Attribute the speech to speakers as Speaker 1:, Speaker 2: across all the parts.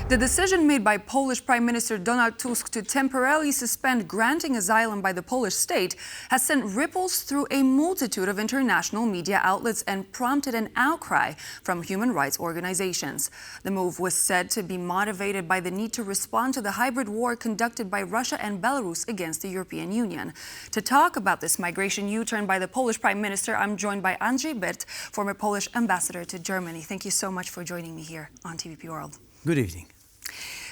Speaker 1: The decision made by Polish Prime Minister Donald Tusk to temporarily suspend granting asylum by the Polish state has sent ripples through a multitude of international media outlets and prompted an outcry from human rights organizations. The move was said to be motivated by the need to respond to the hybrid war conducted by Russia and Belarus against the European Union. To talk about this migration U-turn by the Polish Prime Minister, I'm joined by Andrzej Byrt, former Polish ambassador to Germany. Thank you so much for joining me here on TVP World.
Speaker 2: Good evening.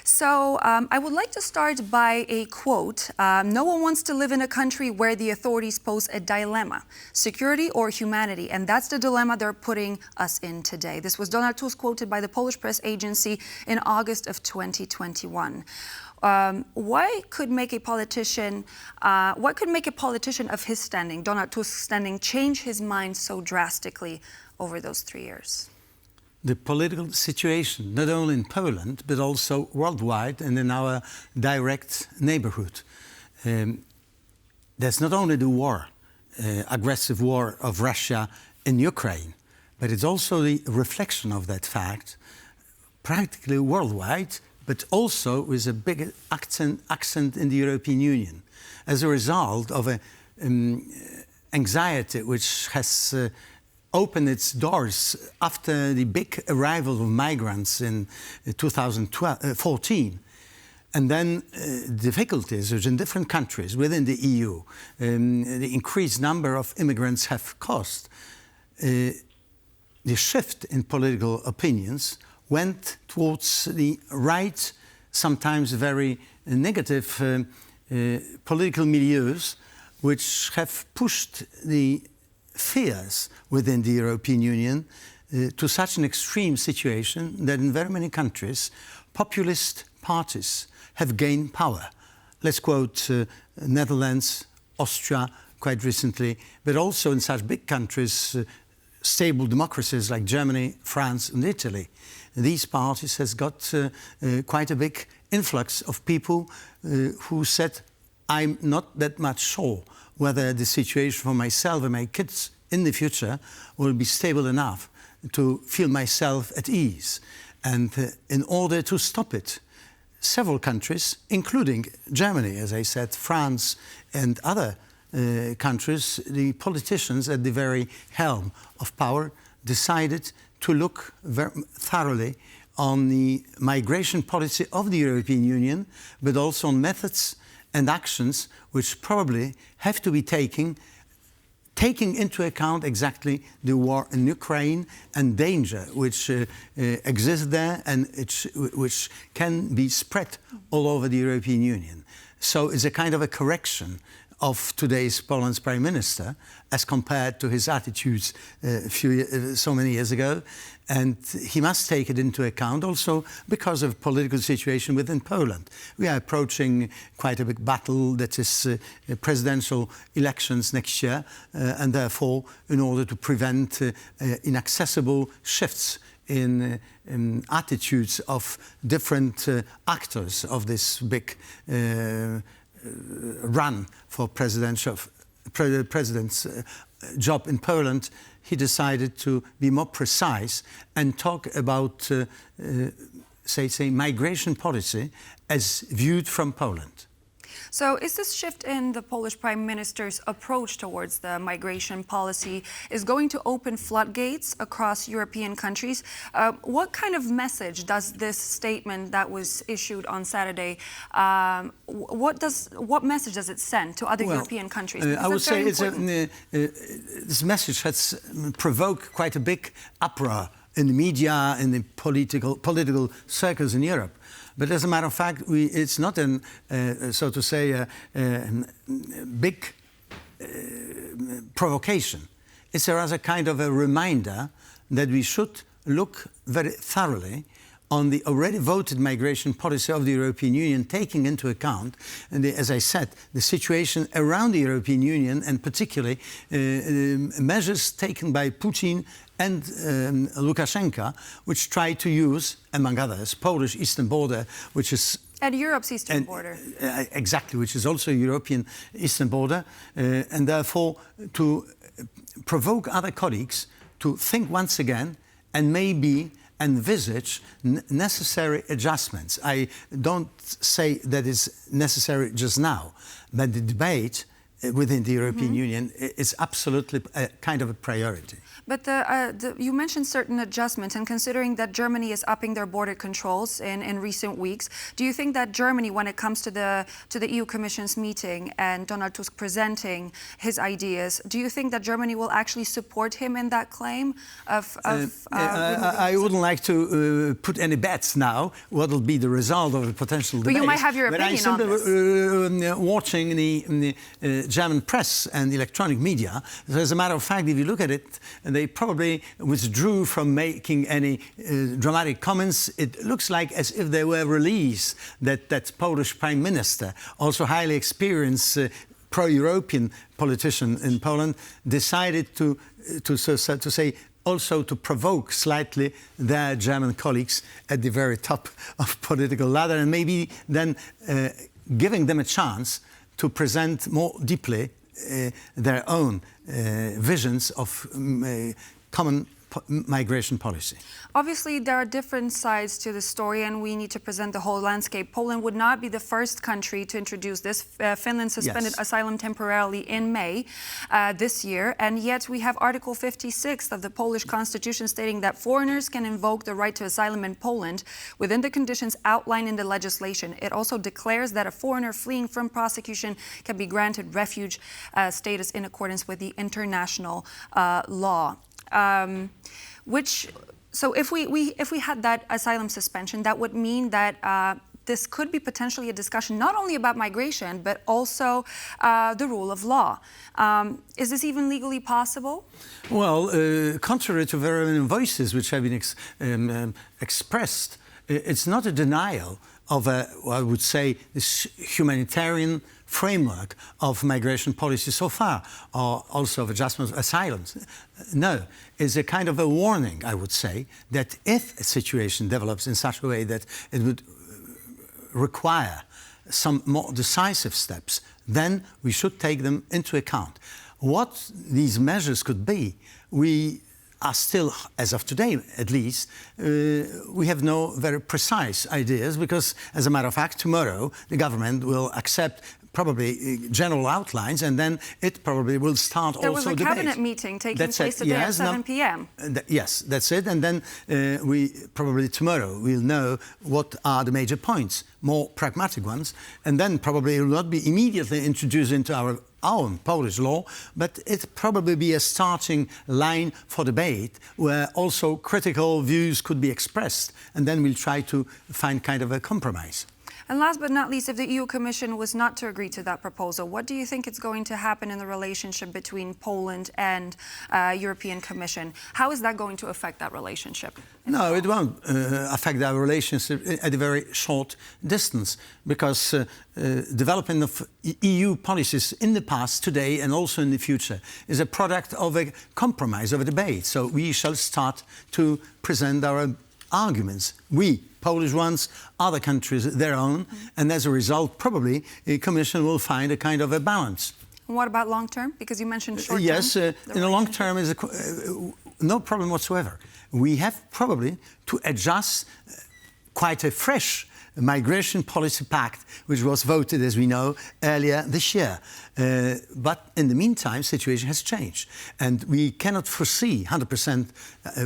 Speaker 1: So I would like to start by a quote. No one wants to live in a country where the authorities pose a dilemma, security or humanity. And that's the dilemma they're putting us in today. This was Donald Tusk quoted by the Polish press agency in August of 2021. What could make a politician of his standing, Donald Tusk's standing, change his mind so drastically over those 3 years?
Speaker 2: The political situation, not only in Poland, but also worldwide and in our direct neighborhood. There's not only the war, aggressive war of Russia in Ukraine, but it's also the reflection of that fact, practically worldwide, but also with a big accent in the European Union, as a result of an anxiety which has opened its doors after the big arrival of migrants in 2014. And then difficulties which in different countries within the EU, the increased number of immigrants have caused. The shift in political opinions went towards the right, sometimes very negative political milieus, which have pushed the fears within the European Union to such an extreme situation that in very many countries, populist parties have gained power. Let's quote Netherlands, Austria quite recently, but also in such big countries, stable democracies like Germany, France and Italy. These parties has got quite a big influx of people who said, I'm not that much sure whether the situation for myself and my kids in the future will be stable enough to feel myself at ease. And in order to stop it, several countries, including Germany, as I said, France and other countries, the politicians at the very helm of power decided to look very thoroughly on the migration policy of the European Union, but also on methods and actions which probably have to be taking into account exactly the war in Ukraine and danger which exists there and which can be spread all over the European Union. So it's a kind of a correction of today's Poland's Prime Minister as compared to his attitudes so many years ago. And he must take it into account also because of political situation within Poland. We are approaching quite a big battle, that is presidential elections next year, and therefore in order to prevent inaccessible shifts in attitudes of different actors of this big run for president's job in Poland, he decided to be more precise and talk about, say, migration policy as viewed from Poland.
Speaker 1: So is this shift in the Polish Prime Minister's approach towards the migration policy is going to open floodgates across European countries? What kind of message does this statement that was issued on Saturday, what message does it send to other European countries?
Speaker 2: I would say this message has provoked quite a big uproar in the media, in the political circles in Europe. But as a matter of fact, it's not so to say, a big provocation. It's rather kind of a reminder that we should look very thoroughly on the already voted migration policy of the European Union, taking into account, as I said, the situation around the European Union and particularly measures taken by Putin and Lukashenko, which try to use, among others, Polish eastern border, which is...
Speaker 1: And Europe's eastern border.
Speaker 2: Exactly, which is also European eastern border, and therefore to provoke other colleagues to think once again and maybe envisage necessary adjustments. I don't say that is necessary just now, but the debate within the European Union is absolutely a kind of a priority.
Speaker 1: But you mentioned certain adjustments, and considering that Germany is upping their border controls in recent weeks, do you think that Germany, when it comes to the EU Commission's meeting and Donald Tusk presenting his ideas, do you think that Germany will actually support him in that claim of
Speaker 2: I wouldn't like to put any bets now what will be the result of the potential debate.
Speaker 1: But you might have your opinion on this.
Speaker 2: Watching the German press and the electronic media, so as a matter of fact, if you look at it, they probably withdrew from making any dramatic comments. It looks like as if they were released, that Polish Prime Minister, also highly experienced pro-European politician in Poland, decided to say also to provoke slightly their German colleagues at the very top of political ladder, and maybe then giving them a chance to present more deeply their own visions of common migration policy.
Speaker 1: Obviously, there are different sides to the story, and we need to present the whole landscape. Poland would not be the first country to introduce this. Finland suspended asylum temporarily in May this year, and yet we have Article 56 of the Polish Constitution stating that foreigners can invoke the right to asylum in Poland within the conditions outlined in the legislation. It also declares that a foreigner fleeing from prosecution can be granted refuge status in accordance with the international law. So if we had that asylum suspension, that would mean that this could be potentially a discussion not only about migration, but also the rule of law. Is this even legally possible?
Speaker 2: Well, contrary to very many voices which have been expressed, it's not a denial of I would say, this humanitarian framework of migration policy so far, or also of adjustment of asylums. No, it's a kind of a warning, I would say, that if a situation develops in such a way that it would require some more decisive steps, then we should take them into account. What these measures could be, we are still, as of today at least, we have no very precise ideas, because, as a matter of fact, tomorrow the government will accept probably general outlines, and then it probably will start
Speaker 1: there
Speaker 2: also
Speaker 1: was a
Speaker 2: debate.
Speaker 1: cabinet meeting taking place today at 7 p.m.
Speaker 2: Yes, that's it. And then we probably tomorrow will know what are the major points, more pragmatic ones, and then probably it will not be immediately introduced into our own Polish law, but it probably be a starting line for debate where also critical views could be expressed, and then we'll try to find kind of a compromise.
Speaker 1: And last but not least, if the EU Commission was not to agree to that proposal, what do you think is going to happen in the relationship between Poland and European Commission? How is that going to affect that relationship?
Speaker 2: No, it won't affect our relationship at a very short distance, because development of EU policies in the past, today, and also in the future is a product of a compromise, of a debate. So we shall start to present our arguments. We, Polish ones, other countries, their own, and as a result, probably the Commission will find a kind of a balance.
Speaker 1: And what about long term? Because you mentioned short term.
Speaker 2: Yes, in the long term is no problem whatsoever. We have probably to adjust quite a fresh migration policy pact, which was voted, as we know, earlier this year. But in the meantime, situation has changed, and we cannot foresee 100%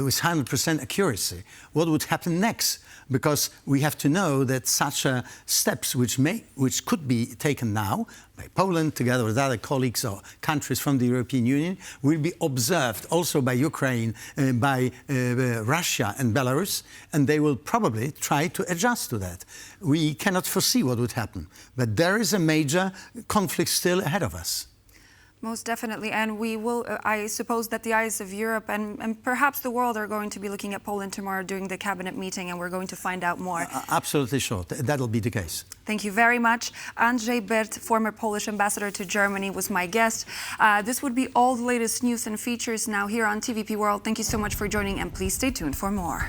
Speaker 2: with 100% accuracy what would happen next, because we have to know that such steps which could be taken now by Poland together with other colleagues or countries from the European Union will be observed also by Ukraine, by Russia and Belarus, and they will probably try to adjust to that. We cannot foresee what would happen, but there is a major conflict still ahead of us.
Speaker 1: Most definitely, and we will, I suppose that the eyes of Europe and perhaps the world are going to be looking at Poland tomorrow during the cabinet meeting, and we're going to find out more.
Speaker 2: Absolutely sure, that'll be the case.
Speaker 1: Thank you very much. Andrzej Byrt, former Polish ambassador to Germany, was my guest. This would be all the latest news and features now here on TVP World. Thank you so much for joining, and please stay tuned for more.